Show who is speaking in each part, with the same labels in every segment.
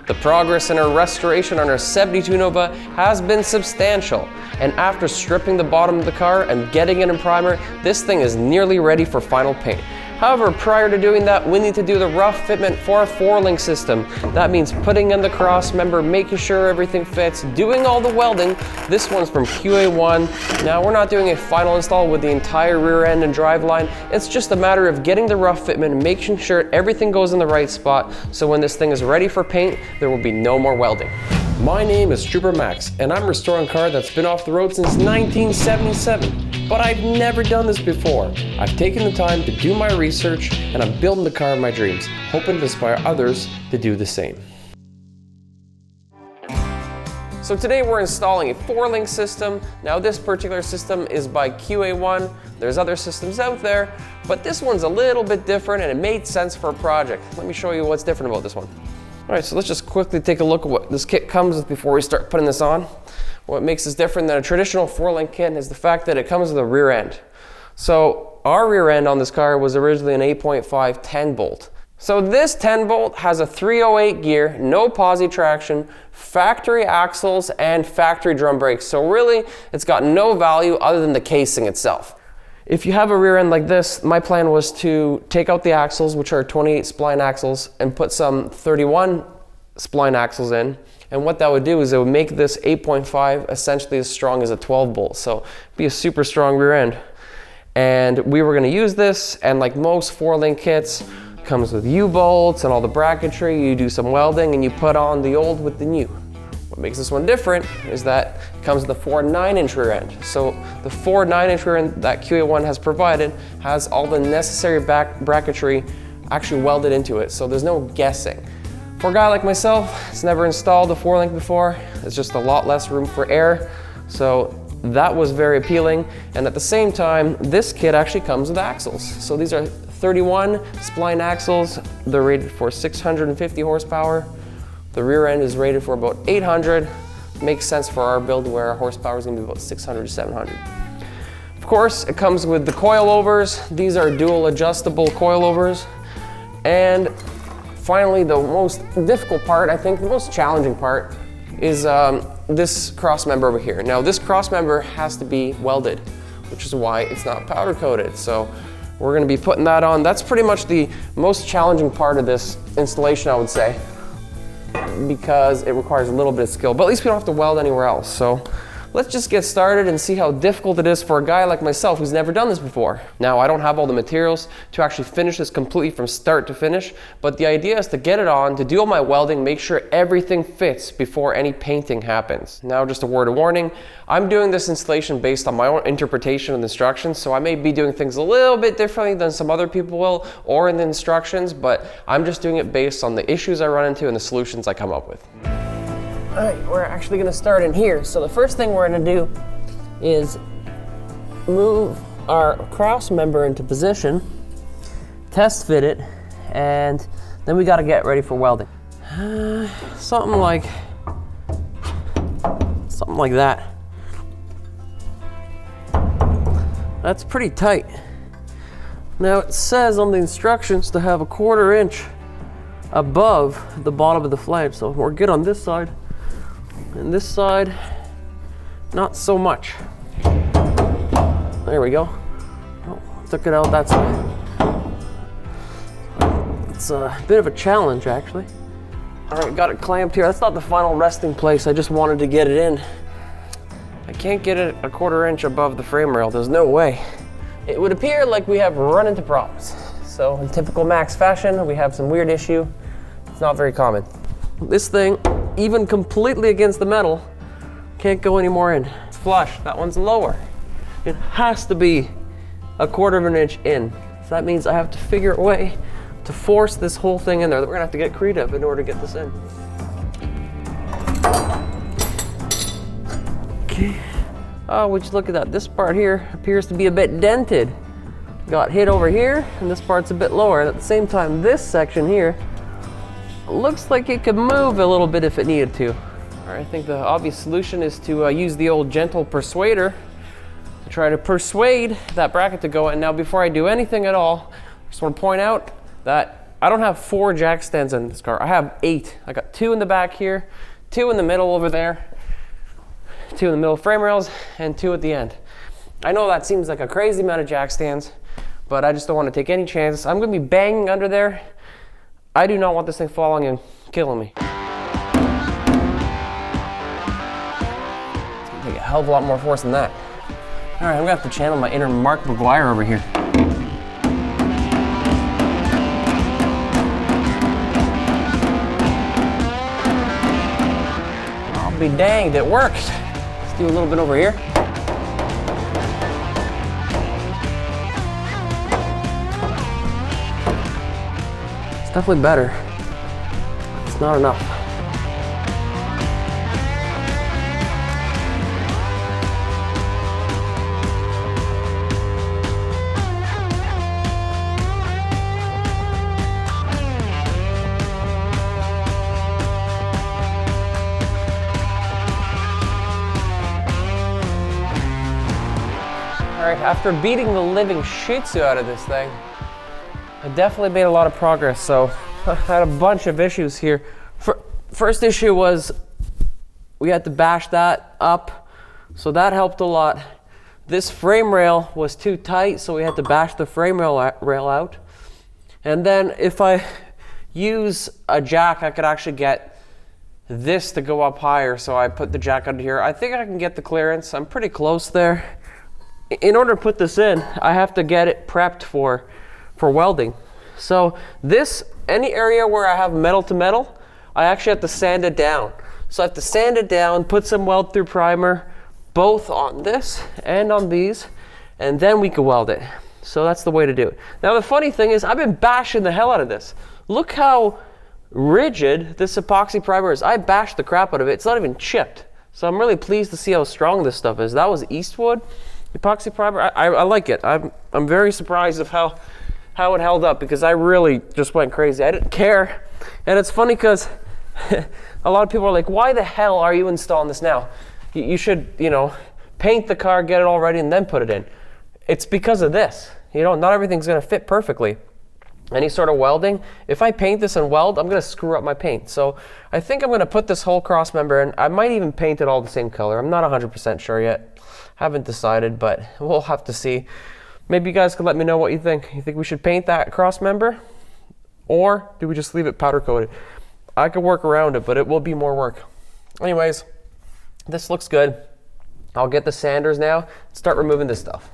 Speaker 1: The progress in our restoration on our 72 Nova has been substantial, and after stripping the bottom of the car and getting it in primer, this thing is nearly ready for final paint. However, prior to doing that, we need to do the rough fitment for our 4-link system. That means putting in the cross member, making sure everything fits, doing all the welding. This one's from QA1. Now, we're not doing a final install with the entire rear end and driveline. It's just a matter of getting the rough fitment and making sure everything goes in the right spot, so when this thing is ready for paint, there will be no more welding. My name is Trooper Max, and I'm restoring a car that's been off the road since 1977. But I've never done this before. I've taken the time to do my research, and I'm building the car of my dreams, hoping to inspire others to do the same. So today we're installing a 4-link system. Now this particular system is by QA1. There's other systems out there, but this one's a little bit different and it made sense for a project. Let me show you what's different about this one. All right, so let's just quickly take a look at what this kit comes with before we start putting this on. What makes this different than a traditional 4-link kit is the fact that it comes with a rear end. So our rear end on this car was originally an 8.5 10 bolt. So this 10 bolt has a 308 gear, no posi traction, factory axles, and factory drum brakes. So really, it's got no value other than the casing itself. If you have a rear end like this, my plan was to take out the axles, which are 28 spline axles, and put some 31 spline axles in. And what that would do is it would make this 8.5 essentially as strong as a 12 bolt. So it'd be a super strong rear end. And we were gonna use this, and like most 4-link kits, comes with U-bolts and all the bracketry. You do some welding and you put on the old with the new. What makes this one different is that it comes with a 4 9-inch rear end. So the 4 9-inch rear end that QA1 has provided has all the necessary bracketry actually welded into it. So there's no guessing. For a guy like myself, it's never installed a 4-link before. It's just a lot less room for air. So that was very appealing. And at the same time, this kit actually comes with axles. So these are 31 spline axles. They're rated for 650 horsepower. The rear end is rated for about 800. Makes sense for our build where our horsepower is gonna be about 600 to 700. Of course, it comes with the coilovers. These are dual adjustable coilovers. And finally, the most difficult part, I think the most challenging part, is this cross member over here. Now this cross member has to be welded, which is why it's not powder coated. So we're gonna be putting that on. That's pretty much the most challenging part of this installation, I would say, because it requires a little bit of skill, but at least we don't have to weld anywhere else. So let's just get started and see how difficult it is for a guy like myself who's never done this before. Now, I don't have all the materials to actually finish this completely from start to finish, but the idea is to get it on, to do all my welding, make sure everything fits before any painting happens. Now, just a word of warning, I'm doing this installation based on my own interpretation of the instructions, so I may be doing things a little bit differently than some other people will, or in the instructions, but I'm just doing it based on the issues I run into and the solutions I come up with. All right, we're actually gonna start in here. So the first thing we're gonna do is move our cross member into position, test fit it, and then we gotta get ready for welding. Something like that. That's pretty tight. Now it says on the instructions to have a 1/4 inch above the bottom of the flange. So we're good on this side. And this side, not so much. There we go. Oh, took it out that side. It's a bit of a challenge, actually. All right, got it clamped here. That's not the final resting place. I just wanted to get it in. I can't get it a 1/4 inch above the frame rail. There's no way. It would appear like we have run into problems. So in typical Max fashion, we have some weird issue. It's not very common. This thing, even completely against the metal, can't go any more in. It's flush, that one's lower. It has to be a 1/4 inch in. So that means I have to figure a way to force this whole thing in there. We're gonna have to get creative in order to get this in. Okay. Oh, would you look at that? This part here appears to be a bit dented. Got hit over here, and this part's a bit lower. And at the same time, this section here looks like it could move a little bit if it needed to. All right, I think the obvious solution is to use the old gentle persuader to try to persuade that bracket to go in. Now, before I do anything at all, I just want to point out that I don't have 4 jack stands in this car. I have 8. I got 2 in the back here, 2 in the middle over there, 2 in the middle frame rails, and 2 at the end. I know that seems like a crazy amount of jack stands, but I just don't want to take any chances. I'm going to be banging under there. I do not want this thing falling and killing me. It's going to take a hell of a lot more force than that. All right, I'm going to have to channel my inner Mark McGuire over here. I'll be danged, it worked. Let's do a little bit over here. It's definitely better. It's not enough. All right, after beating the living shih tzu out of this thing, I definitely made a lot of progress. So I had a bunch of issues here. First issue was we had to bash that up, so that helped a lot. This frame rail was too tight, so we had to bash the frame rail out. And then if I use a jack, I could actually get this to go up higher, so I put the jack under here. I think I can get the clearance. I'm pretty close there. In order to put this in, I have to get it prepped for welding. So this, any area where I have metal to metal, I actually have to sand it down. So I have to sand it down, put some weld through primer, both on this and on these, and then we can weld it. So that's the way to do it. Now the funny thing is, I've been bashing the hell out of this. Look how rigid this epoxy primer is. I bashed the crap out of it. It's not even chipped. So I'm really pleased to see how strong this stuff is. That was Eastwood epoxy primer. I like it. I'm very surprised of how it held up, because I really just went crazy. I didn't care. And it's funny because a lot of people are like, why the hell are you installing this now? You should, paint the car, get it all ready, and then put it in. It's because of this. Not everything's going to fit perfectly. Any sort of welding, if I paint this and weld, I'm going to screw up my paint. So I think I'm going to put this whole cross member in. I might even paint it all the same color. I'm not 100% sure yet. Haven't decided, but we'll have to see. Maybe you guys could let me know what you think. You think we should paint that cross member, or do we just leave it powder coated? I could work around it, but it will be more work. Anyways, this looks good. I'll get the sanders now and start removing this stuff.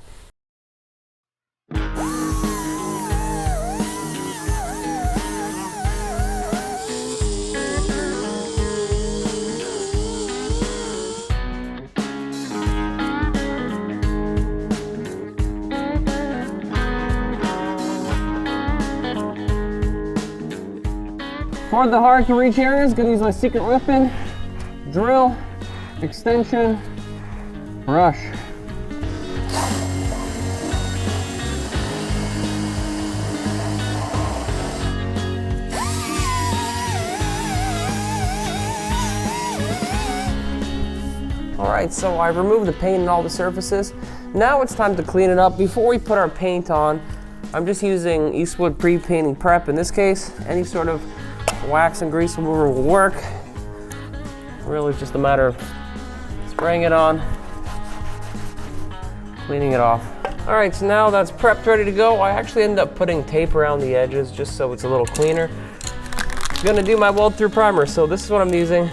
Speaker 1: For the hard to reach areas, gonna use my secret weapon, drill, extension, brush. All right, so I removed the paint and all the surfaces. Now it's time to clean it up. Before we put our paint on, I'm just using Eastwood pre-painting prep. In this case, any sort of wax and grease remover will work. Really just a matter of spraying it on, cleaning it off. All right, so now that's prepped, ready to go. I actually ended up putting tape around the edges just so it's a little cleaner. I'm gonna do my weld through primer. So this is what I'm using.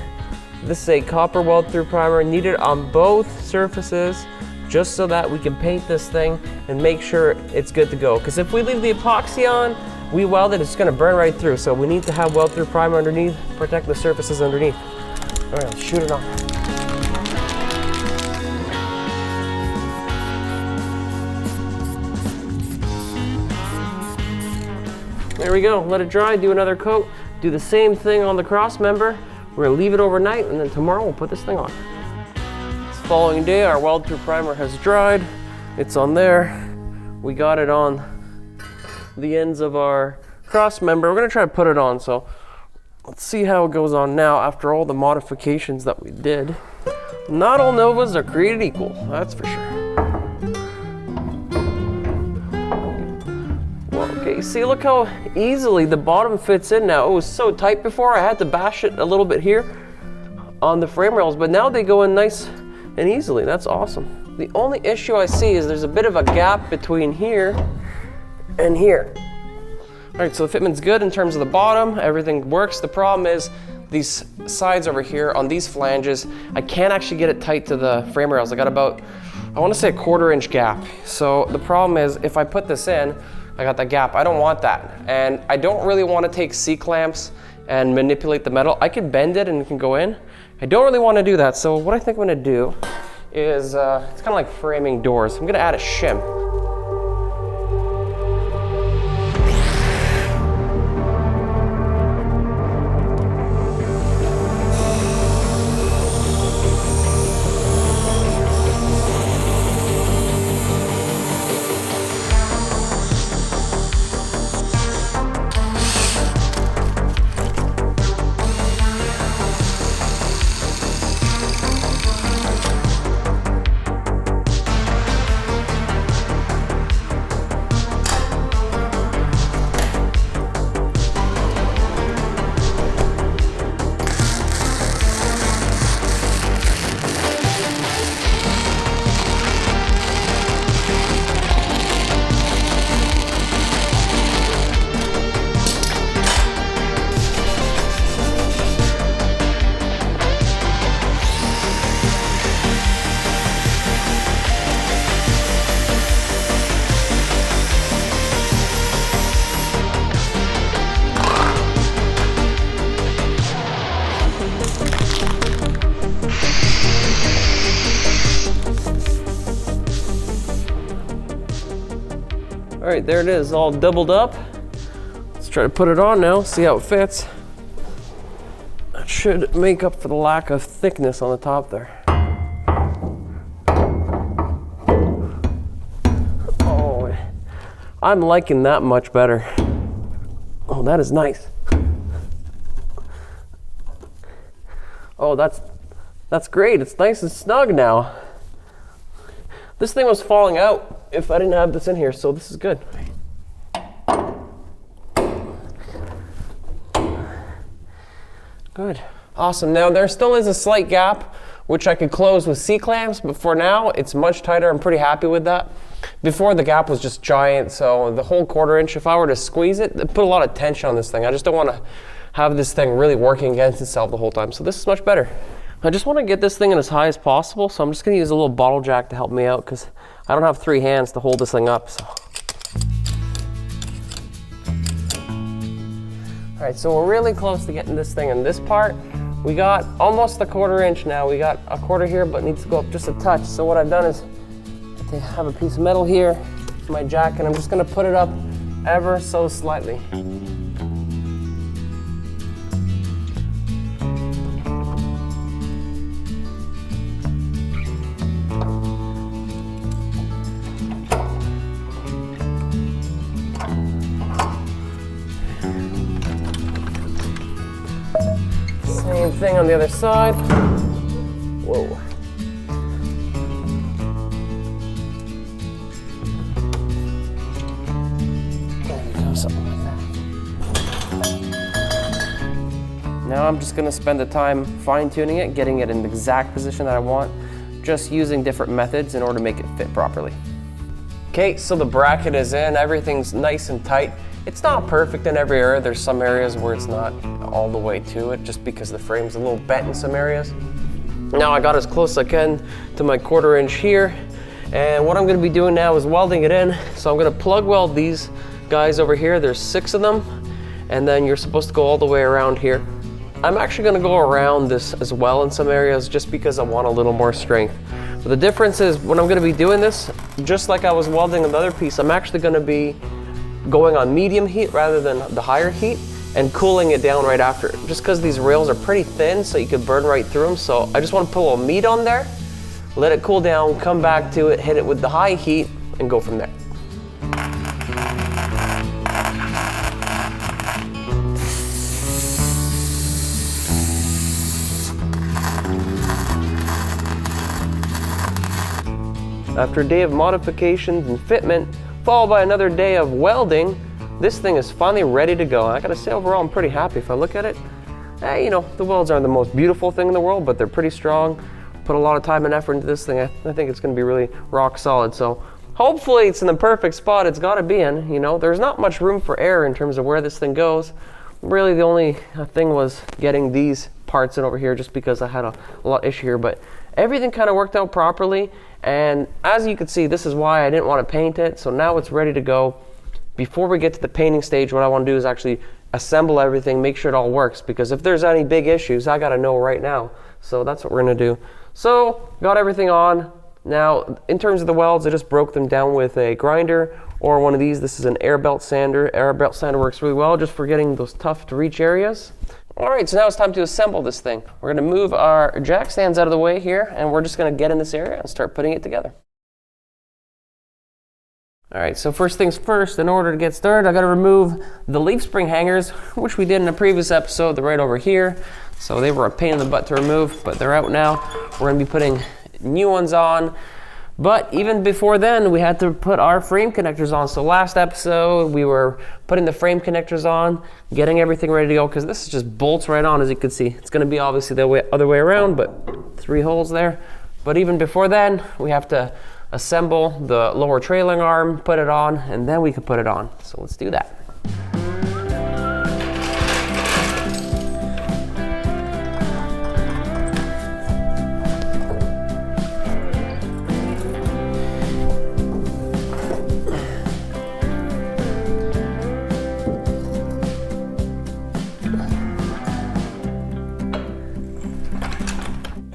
Speaker 1: This is a copper weld through primer, needed on both surfaces, just so that we can paint this thing and make sure it's good to go. Because if we leave the epoxy on, we weld it, it's gonna burn right through. So we need to have weld through primer underneath, protect the surfaces underneath. All right, let's shoot it off. There we go, let it dry, do another coat. Do the same thing on the cross member. We're gonna leave it overnight, and then tomorrow we'll put this thing on. It's the following day, our weld through primer has dried. It's on there. We got it on the ends of our cross member. We're gonna try to put it on, so let's see how it goes on now after all the modifications that we did. Not all Novas are created equal, that's for sure. Okay, see, look how easily the bottom fits in now. It was so tight before, I had to bash it a little bit here on the frame rails, but now they go in nice and easily. That's awesome. The only issue I see is there's a bit of a gap between here and here. All right, so the fitment's good in terms of the bottom, everything works. The problem is these sides over here on these flanges, I can't actually get it tight to the frame rails. I got about, I want to say, a 1/4 inch gap. So the problem is if I put this in, I got that gap. I don't want that. And I don't really want to take C-clamps and manipulate the metal. I could bend it and it can go in. I don't really want to do that. So what I think I'm going to do is, it's kind of like framing doors. I'm going to add a shim. All right, there it is, all doubled up. Let's try to put it on now, see how it fits. That should make up for the lack of thickness on the top there. Oh, I'm liking that much better. Oh, that is nice. Oh, that's great. It's nice and snug now. This thing was falling out if I didn't have this in here, so this is good. Good. Awesome. Now there still is a slight gap which I could close with C-clamps, but for now it's much tighter. I'm pretty happy with that. Before, the gap was just giant, so the whole 1/4 inch, if I were to squeeze it, it put a lot of tension on this thing. I just don't want to have this thing really working against itself the whole time, so this is much better. I just want to get this thing in as high as possible, so I'm just going to use a little bottle jack to help me out because I don't have 3 hands to hold this thing up. So. All right, so we're really close to getting this thing in this part. We got almost a 1/4 inch now. We got a 1/4 here, but it needs to go up just a touch. So what I've done is I have a piece of metal here, my jack, and I'm just going to put it up ever so slightly. Same thing on the other side. Whoa. There we go, something like that. Now I'm just going to spend the time fine-tuning it, getting it in the exact position that I want, just using different methods in order to make it fit properly. Okay, so the bracket is in, everything's nice and tight. It's not perfect in every area. There's some areas where it's not all the way to it, just because the frame's a little bent in some areas. Now I got as close as I can to my 1/4 inch here, and what I'm going to be doing now is welding it in. So I'm going to plug weld these guys over here. There's 6 of them, and then you're supposed to go all the way around here. I'm actually going to go around this as well in some areas, just because I want a little more strength. But the difference is when I'm going to be doing this, just like I was welding another piece, I'm actually going to be going on medium heat rather than the higher heat and cooling it down right after. Just because these rails are pretty thin, so you could burn right through them. So I just want to put a little meat on there, let it cool down, come back to it, hit it with the high heat, and go from there. After a day of modifications and fitment, followed by another day of welding, this thing is finally ready to go. And I gotta say, overall, I'm pretty happy. If I look at it, you know, the welds aren't the most beautiful thing in the world, but they're pretty strong. Put a lot of time and effort into this thing. I think it's gonna be really rock solid. So hopefully it's in the perfect spot it's gotta be in. You know, there's not much room for error in terms of where this thing goes. Really, the only thing was getting these parts in over here, just because I had a lot issue here, but everything kind of worked out properly. And as you can see, this is why I didn't want to paint it. So now it's ready to go. Before we get to the painting stage, what I want to do is actually assemble everything, make sure it all works, because if there's any big issues, I got to know right now. So that's what we're going to do. So got everything on. Now, in terms of the welds, I just broke them down with a grinder or one of these. This is an air belt sander. Air belt sander works really well just for getting those tough to reach areas. All right, so now it's time to assemble this thing. We're gonna move our jack stands out of the way here, and we're just gonna get in this area and start putting it together. All right, so first things first, in order to get started, I gotta remove the leaf spring hangers, which we did in a previous episode. They're right over here. So they were a pain in the butt to remove, but they're out now. We're gonna be putting new ones on. But even before then, we had to put our frame connectors on. So last episode, we were putting the frame connectors on, getting everything ready to go, because this is just bolts right on, as you can see. It's gonna be obviously the other way around, but 3 holes there. But even before then, we have to assemble the lower trailing arm, put it on, and then we can put it on. So let's do that.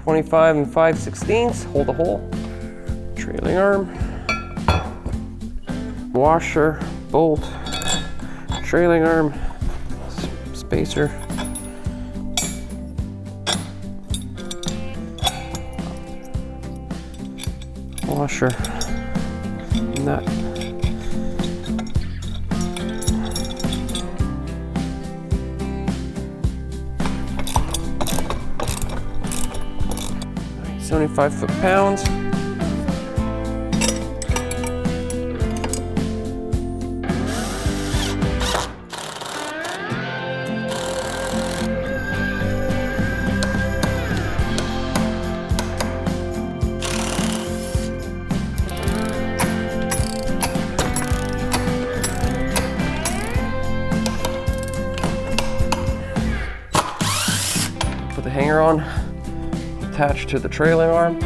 Speaker 1: 25 5/16, hold the hole, trailing arm, washer, bolt, trailing arm, spacer, washer, nut, right, 75 foot-pounds. Put the hanger on, attached to the trailing arm.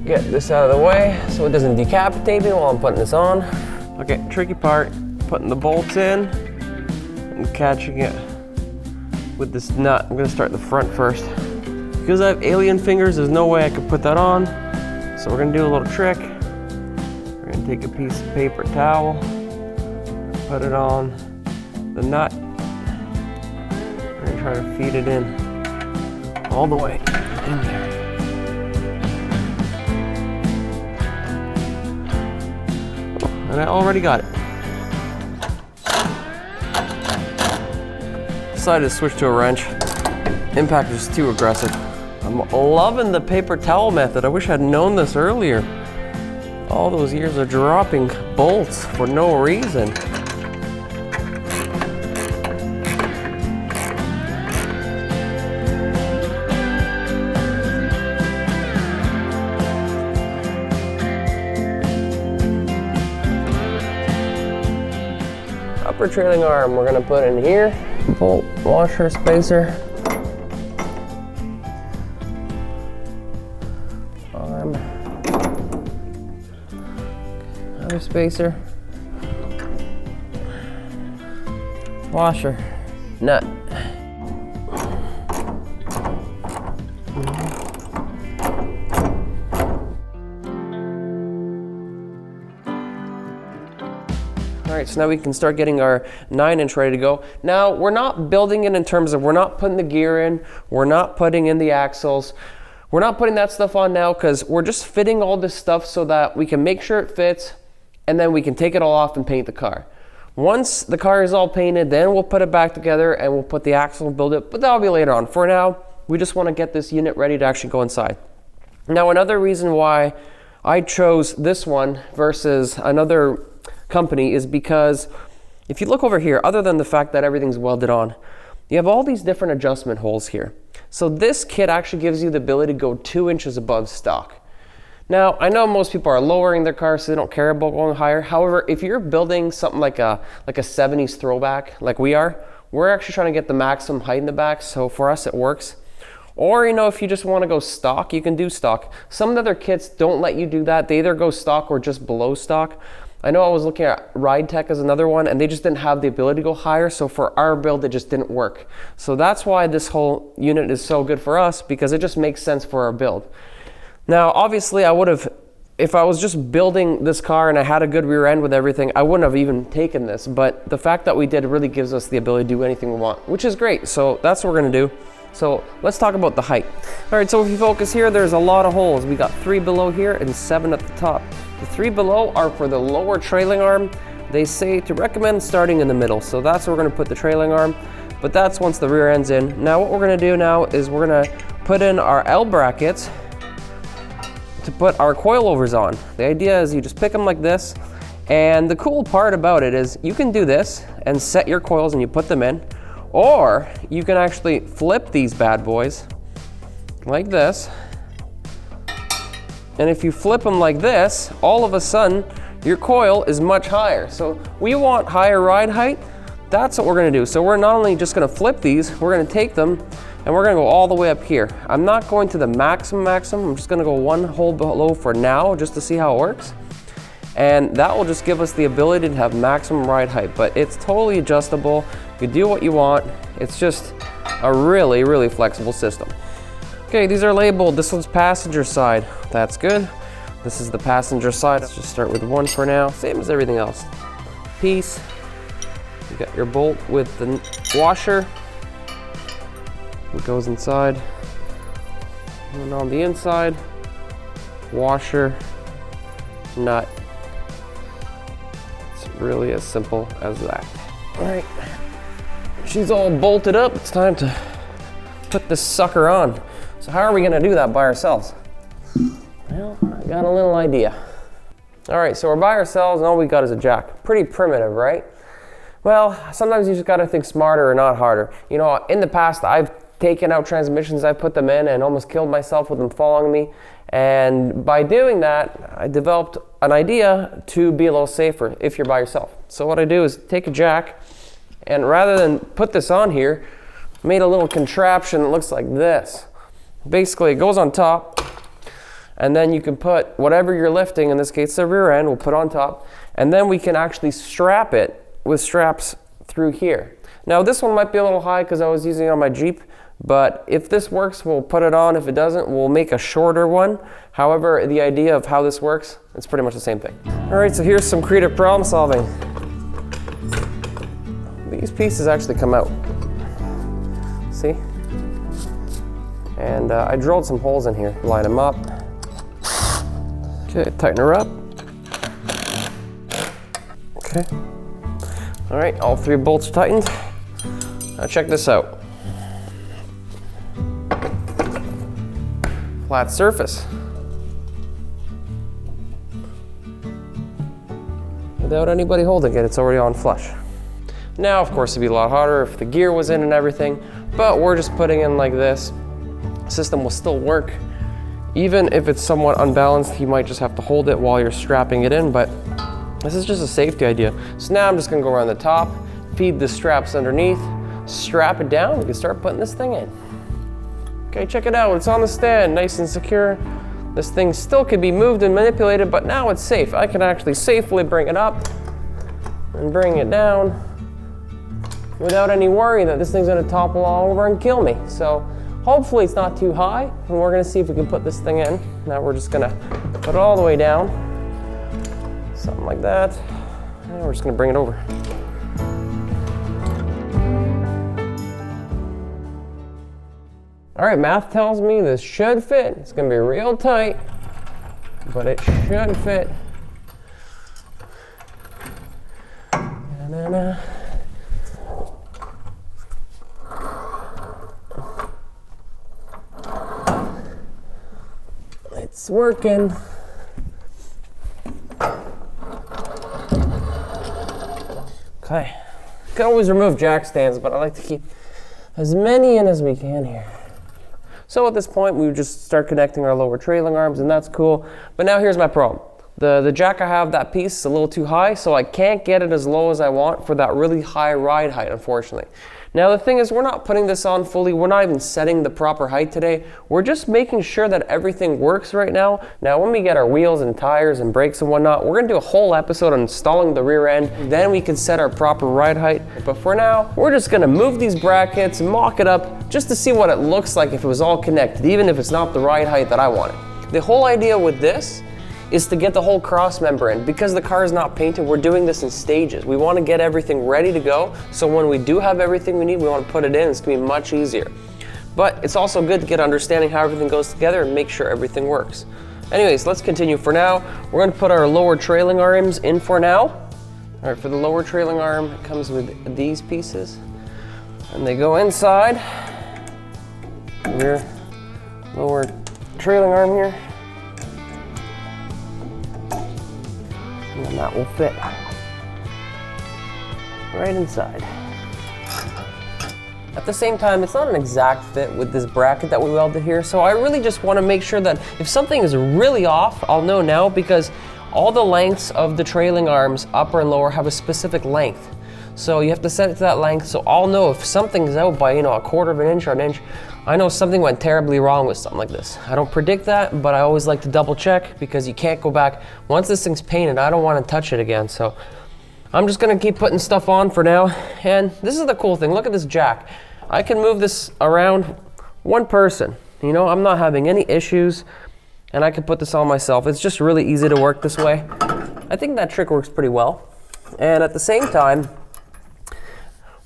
Speaker 1: Get this out of the way so it doesn't decapitate me while I'm putting this on. Okay, tricky part, putting the bolts in and catching it with this nut. I'm gonna start the front first. Because I have alien fingers, there's no way I could put that on. So we're gonna do a little trick. We're gonna take a piece of paper towel, put it on the nut. We're gonna try to feed it in all the way in there. And I already got it. Decided to switch to a wrench. Impact is too aggressive. I'm loving the paper towel method. I wish I'd known this earlier. All those years of dropping bolts for no reason. Upper trailing arm we're gonna put in here. Bolt, washer, spacer. Arm. Another spacer. Washer. Nut. All right, so now we can start getting our 9-inch ready to go. Now, we're not building it in terms of, we're not putting the gear in, we're not putting in the axles, we're not putting that stuff on now, because we're just fitting all this stuff so that we can make sure it fits, and then we can take it all off and paint the car. Once the car is all painted, then we'll put it back together and we'll put the axle and build it, but that'll be later on. For now, We just want to get this unit ready to actually go inside. Now, another reason why I chose this one versus another company is because if you look over here, other than the fact that everything's welded on, you have all these different adjustment holes here. So this kit actually gives you the ability to go 2 inches above stock. Now, I know most people are lowering their cars, so they don't care about going higher. However, if you're building something like a 70s throwback, like we are, we're actually trying to get the maximum height in the back, so for us it works. Or, you know, if you just want to go stock, you can do stock. Some of the other kits don't let you do that. They either go stock or just below stock. I know I was looking at Ride Tech as another one, and they just didn't have the ability to go higher, so for our build it just didn't work. So that's why this whole unit is so good for us, because it just makes sense for our build. Now, obviously, I would have, if I was just building this car and I had a good rear end with everything, I wouldn't have even taken this. But the fact that we did really gives us the ability to do anything we want, which is great. So that's what we're gonna do. So let's talk about the height. All right, so if you focus here, there's a lot of holes. We got 3 below here and 7 at the top. The 3 below are for the lower trailing arm. They say to recommend starting in the middle. So that's where we're gonna put the trailing arm, but that's once the rear end's in. Now what we're gonna do now is we're gonna put in our L brackets to put our coilovers on. The idea is you just pick them like this, and the cool part about it is you can do this and set your coils and you put them in, or you can actually flip these bad boys like this, and if you flip them like this, all of a sudden your coil is much higher. So we want higher ride height. That's what we're gonna do. So we're not only just gonna flip these, we're gonna take them and we're gonna go all the way up here. I'm not going to the maximum. I'm just gonna go 1 hole below for now, just to see how it works. And that will just give us the ability to have maximum ride height, but it's totally adjustable. You do what you want. It's just a really, really flexible system. Okay, these are labeled. This one's passenger side. That's good. This is the passenger side. Let's just start with 1 for now. Same as everything else. Piece. You got your bolt with the washer. It goes inside. And on the inside, washer, nut. It's really as simple as that. All right, she's all bolted up. It's time to put this sucker on. So how are we gonna do that by ourselves? Well, I got a little idea. All right, so we're by ourselves and all we got is a jack. Pretty primitive, right? Well, sometimes you just gotta think smarter and not harder. You know, in the past, I've taken out transmissions, I put them in and almost killed myself with them following me. And by doing that, I developed an idea to be a little safer if you're by yourself. So what I do is take a jack, and rather than put this on here, I made a little contraption that looks like this. Basically, it goes on top, and then you can put whatever you're lifting, in this case the rear end, we'll put on top, and then we can actually strap it with straps through here. Now this one might be a little high because I was using it on my Jeep, but if this works, we'll put it on. If it doesn't, we'll make a shorter one. However, the idea of how this works, it's pretty much the same thing. All right, so here's some creative problem solving. These pieces actually come out. See? And I drilled some holes in here, line them up. Okay, tighten her up. Okay. All right, all 3 bolts tightened. Now check this out. Flat surface. Without anybody holding it, it's already on flush. Now, of course, it'd be a lot harder if the gear was in and everything, but we're just putting in like this. The system will still work. Even if it's somewhat unbalanced, you might just have to hold it while you're strapping it in, but this is just a safety idea. So now I'm just gonna go around the top, feed the straps underneath, strap it down, we can start putting this thing in. Okay, check it out, it's on the stand, nice and secure. This thing still could be moved and manipulated, but now it's safe. I can actually safely bring it up and bring it down without any worry that this thing's gonna topple all over and kill me. So hopefully it's not too high, and we're gonna see if we can put this thing in. Now we're just gonna put it all the way down, something like that, and we're just gonna bring it over. All right, math tells me this should fit. It's gonna be real tight, but it should fit. Na-na-na. It's working. Okay. You can always remove jack stands, but I like to keep as many in as we can here. So at this point, we would just start connecting our lower trailing arms, and that's cool. But now here's my problem. The jack I have, that piece is a little too high, so I can't get it as low as I want for that really high ride height, unfortunately. Now the thing is, we're not putting this on fully. We're not even setting the proper height today. We're just making sure that everything works right now. Now when we get our wheels and tires and brakes and whatnot, we're gonna do a whole episode on installing the rear end. Then we can set our proper ride height. But for now, we're just gonna move these brackets, mock it up, just to see what it looks like if it was all connected, even if it's not the ride height that I wanted. The whole idea with this is to get the whole cross member in. Because the car is not painted, we're doing this in stages. We want to get everything ready to go, so when we do have everything we need, we want to put it in. It's going to be much easier. But it's also good to get understanding how everything goes together and make sure everything works. Anyways, let's continue. For now, we're going to put our lower trailing arms in for now. All right, for the lower trailing arm, it comes with these pieces, and they go inside your lower trailing arm here. And then that will fit right inside. At the same time, it's not an exact fit with this bracket that we welded here, so I really just want to make sure that if something is really off, I'll know now, because all the lengths of the trailing arms, upper and lower, have a specific length. So you have to set it to that length, so I'll know if something's out by, you know, a quarter of an inch or an inch. I know something went terribly wrong with something like this. I don't predict that, but I always like to double check, because you can't go back. Once this thing's painted, I don't want to touch it again. So I'm just gonna keep putting stuff on for now. And this is the cool thing, look at this jack. I can move this around one person. You know, I'm not having any issues, and I can put this on myself. It's just really easy to work this way. I think that trick works pretty well. And at the same time,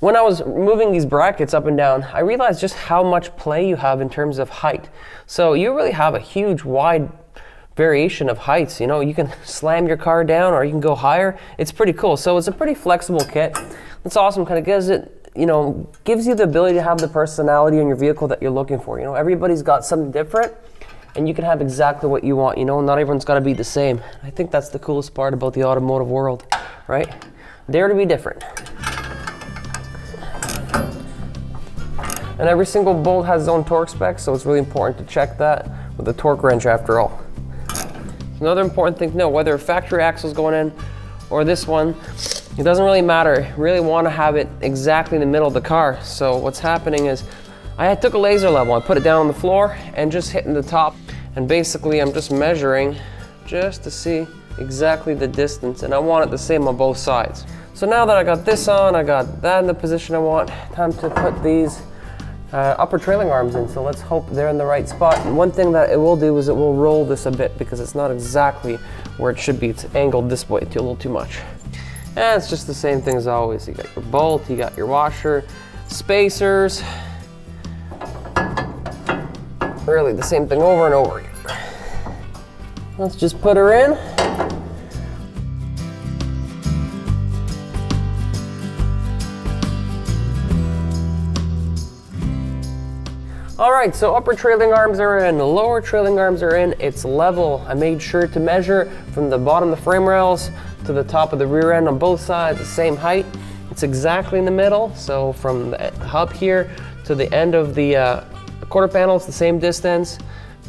Speaker 1: when I was moving these brackets up and down, I realized just how much play you have in terms of height. So you really have a huge, wide variation of heights. You know, you can slam your car down or you can go higher. It's pretty cool. So it's a pretty flexible kit. It's awesome, kind of gives it, you know, gives you the ability to have the personality in your vehicle that you're looking for. You know, everybody's got something different, and you can have exactly what you want. You know, not everyone's got to be the same. I think that's the coolest part about the automotive world, right? Dare to be different. And every single bolt has its own torque spec, so it's really important to check that with the torque wrench after all. Another important thing to know, whether a factory axle is going in or this one, it doesn't really matter. You really want to have it exactly in the middle of the car. So what's happening is, I took a laser level, I put it down on the floor and just hitting the top, and basically I'm just measuring just to see exactly the distance, and I want it the same on both sides. So now that I got this on, I got that in the position I want, time to put these upper trailing arms in. So let's hope they're in the right spot. And one thing that it will do is it will roll this a bit, because it's not exactly where it should be. It's angled this way a little too much. And it's just the same thing as always. You got your bolt, you got your washer, spacers. Really the same thing over and over again. Let's just put her in. All right, so upper trailing arms are in, the lower trailing arms are in. It's level. I made sure to measure from the bottom of the frame rails to the top of the rear end on both sides, the same height. It's exactly in the middle. So from the hub here to the end of the quarter panel, it's the same distance.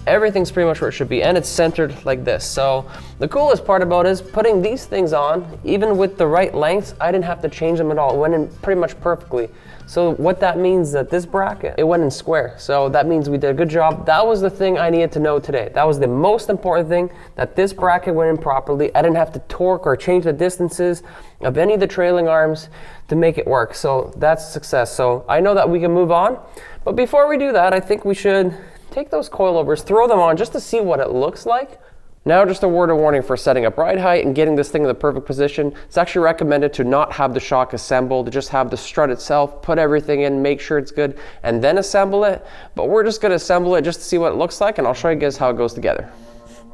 Speaker 1: Everything's pretty much where it should be, and it's centered like this. So the coolest part about it is putting these things on, even with the right lengths, I didn't have to change them at all. It went in pretty much perfectly. So what that means is that this bracket, it went in square. So that means we did a good job. That was the thing I needed to know today. That was the most important thing, that this bracket went in properly. I didn't have to torque or change the distances of any of the trailing arms to make it work. So that's success. So I know that we can move on. But before we do that, I think we should take those coilovers, throw them on just to see what it looks like. Now just a word of warning for setting up ride height and getting this thing in the perfect position. It's actually recommended to not have the shock assembled, to just have the strut itself, put everything in, make sure it's good, and then assemble it. But we're just gonna assemble it just to see what it looks like, and I'll show you guys how it goes together.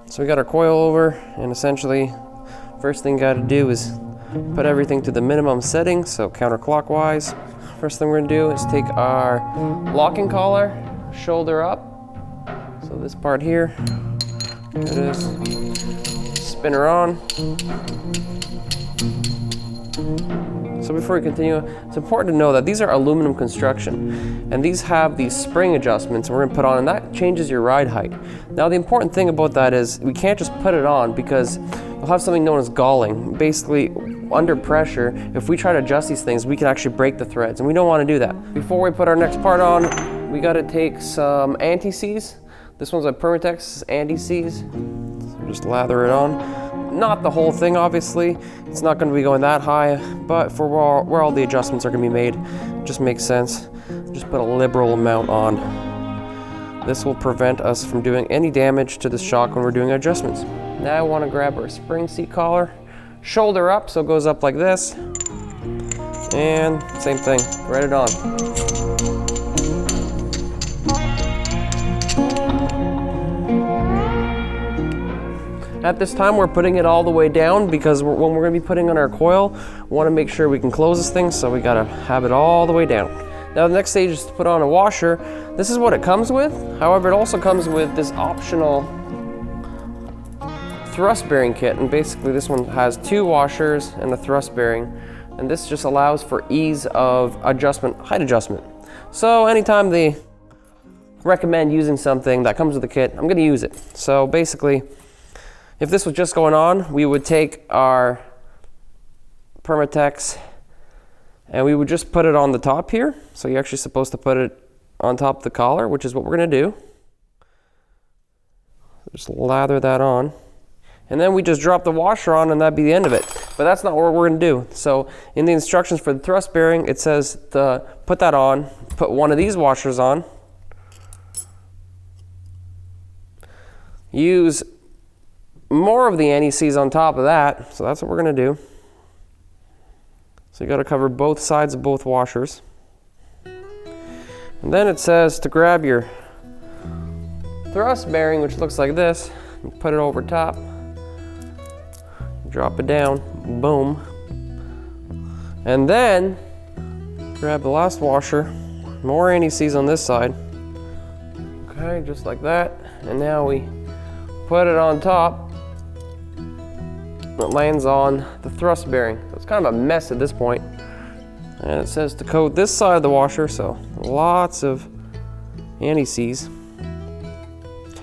Speaker 1: So we got our coilover, and essentially, first thing you gotta do is put everything to the minimum setting, so counterclockwise. First thing we're gonna do is take our locking collar, shoulder up. So this part here, There it is. Spin her on. So before we continue, it's important to know that these are aluminum construction, and these have these spring adjustments we're gonna put on, and that changes your ride height. Now the important thing about that is we can't just put it on, because you'll have something known as galling. Basically, under pressure, if we try to adjust these things, we can actually break the threads, and we don't wanna do that. Before we put our next part on, we gotta take some anti-seize. This one's a Permatex anti-seize. So just lather it on. Not the whole thing, obviously. It's not going to be going that high, but for where all the adjustments are going to be made, it just makes sense. Just put a liberal amount on. This will prevent us from doing any damage to the shock when we're doing adjustments. Now I want to grab our spring seat collar, shoulder up, so it goes up like this, and same thing, thread it on. At this time, we're putting it all the way down because when we're going to be putting on our coil, we want to make sure we can close this thing, so we got to have it all the way down. Now the next stage is to put on a washer. This is what it comes with. However, it also comes with this optional thrust bearing kit, and basically this one has 2 washers and a thrust bearing, and this just allows for ease of adjustment, height adjustment. So anytime they recommend using something that comes with the kit, I'm going to use it. So basically, if this was just going on, we would take our Permatex and we would just put it on the top here. So you're actually supposed to put it on top of the collar, which is what we're going to do. Just lather that on. And then we just drop the washer on, and that'd be the end of it. But that's not what we're going to do. So in the instructions for the thrust bearing, it says to put that on, put one of these washers on, use more of the anti-seize on top of that, so that's what we're going to do. So you got to cover both sides of both washers. And then it says to grab your thrust bearing, which looks like this, and put it over top, drop it down, boom. And then grab the last washer, more anti-seize on this side. Okay, just like that. And now we put it on top. It lands on the thrust bearing. So it's kind of a mess at this point. And it says to coat this side of the washer, so lots of anti-seize.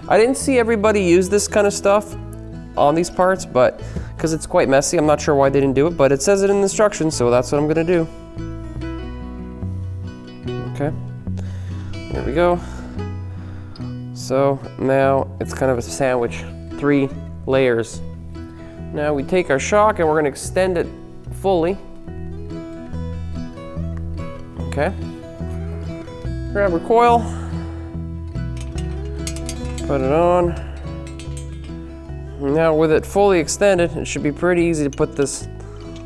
Speaker 1: I didn't see everybody use this kind of stuff on these parts, but because it's quite messy, I'm not sure why they didn't do it, but it says it in the instructions, so that's what I'm gonna do. Okay, there we go. So now it's kind of a sandwich, 3 layers. Now we take our shock and we're going to extend it fully. Okay. Grab our coil, put it on. Now with it fully extended, it should be pretty easy to put this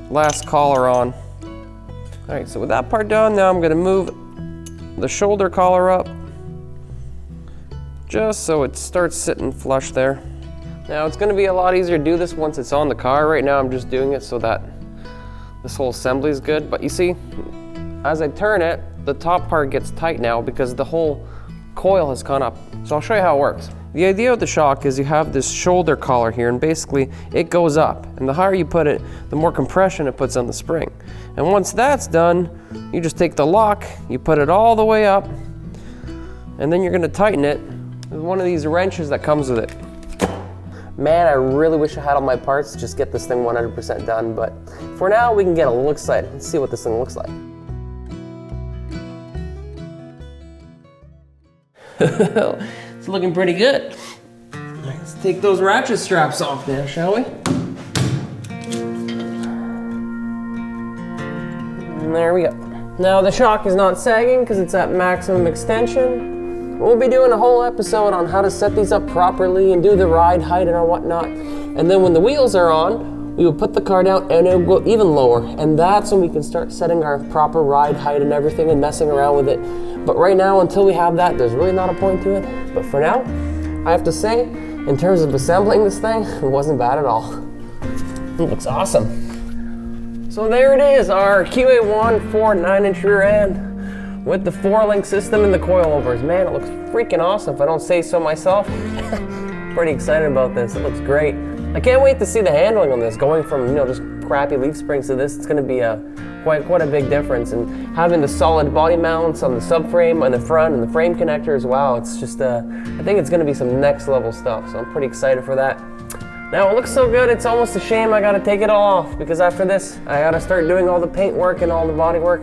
Speaker 1: last collar on. All right, so with that part done, now I'm going to move the shoulder collar up just so it starts sitting flush there. Now it's going to be a lot easier to do this once it's on the car. Right now I'm just doing it so that this whole assembly is good. But you see, as I turn it, the top part gets tight now because the whole coil has gone up. So I'll show you how it works. The idea of the shock is you have this shoulder collar here, and basically it goes up. And the higher you put it, the more compression it puts on the spring. And once that's done, you just take the lock, you put it all the way up, and then you're going to tighten it with one of these wrenches that comes with it. Man, I really wish I had all my parts to just get this thing 100% done, but for now we can get a little excited. Let's see what this thing looks like. It's looking pretty good. Let's take those ratchet straps off now, shall we? And there we go. Now the shock is not sagging because it's at maximum extension. We'll be doing a whole episode on how to set these up properly and do the ride height and whatnot. And then when the wheels are on, we will put the car down and it will go even lower. And that's when we can start setting our proper ride height and everything and messing around with it. But right now, until we have that, there's really not a point to it. But for now, I have to say, in terms of assembling this thing, it wasn't bad at all. It looks awesome. So there it is, our QA1 9-inch rear end with the 4-link system and the coilovers. Man, it looks freaking awesome if I don't say so myself. Pretty excited about this. It looks great. I can't wait to see the handling on this, going from, you know, just crappy leaf springs to this. It's going to be quite a big difference, and having the solid body mounts on the subframe on the front and the frame connectors, wow, it's just I think it's going to be some next level stuff, so I'm pretty excited for that. Now it looks so good, it's almost a shame I got to take it all off, because after this I got to start doing all the paint work and all the body work.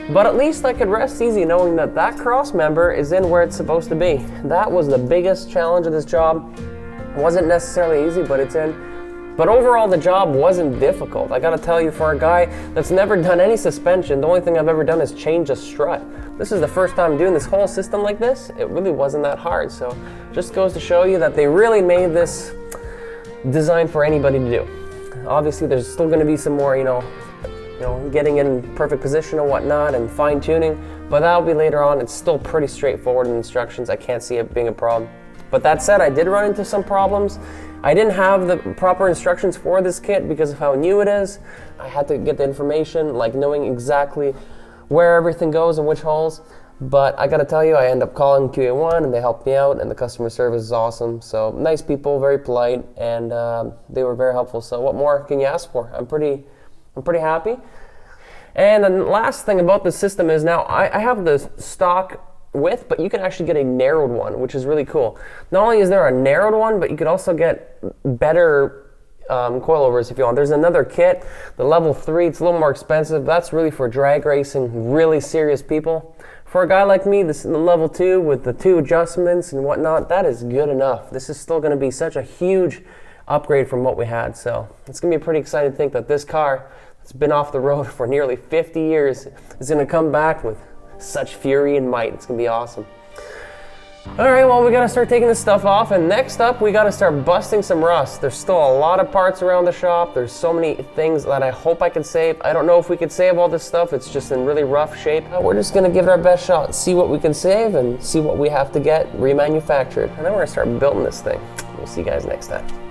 Speaker 1: But at least I could rest easy knowing that that cross member is in where it's supposed to be. That was the biggest challenge of this job. It wasn't necessarily easy, but it's in. But overall, the job wasn't difficult. I gotta tell you, for a guy that's never done any suspension, the only thing I've ever done is change a strut. This is the first time doing this whole system like this. It really wasn't that hard. So just goes to show you that they really made this designed for anybody to do. Obviously, there's still gonna be some more, you know, getting in perfect position and whatnot and fine tuning, but that'll be later on. It's still pretty straightforward in instructions. I can't see it being a problem. But that said, I did run into some problems. I didn't have the proper instructions for this kit because of how new it is. I had to get the information, like knowing exactly where everything goes and which holes. But I gotta tell you, I end up calling QA1 and they helped me out, and the customer service is awesome. So nice people, very polite, and they were very helpful. So what more can you ask for? I'm pretty happy. And the last thing about the system is now I have the stock width, but you can actually get a narrowed one, which is really cool. Not only is there a narrowed one, but you could also get better coilovers if you want. There's another kit, the level 3, it's a little more expensive. That's really for drag racing, really serious people. For a guy like me, this the level 2 with the 2 adjustments and whatnot, that is good enough. This is still going to be such a huge upgrade from what we had. So it's going to be pretty exciting to think that this car that's been off the road for nearly 50 years is going to come back with such fury and might. It's going to be awesome. All right, well, we got to start taking this stuff off, and next up we got to start busting some rust. There's still a lot of parts around the shop. There's so many things that I hope I can save. I don't know if we could save all this stuff. It's just in really rough shape. We're just going to give it our best shot, see what we can save and see what we have to get remanufactured, and then we're going to start building this thing. We'll see you guys next time.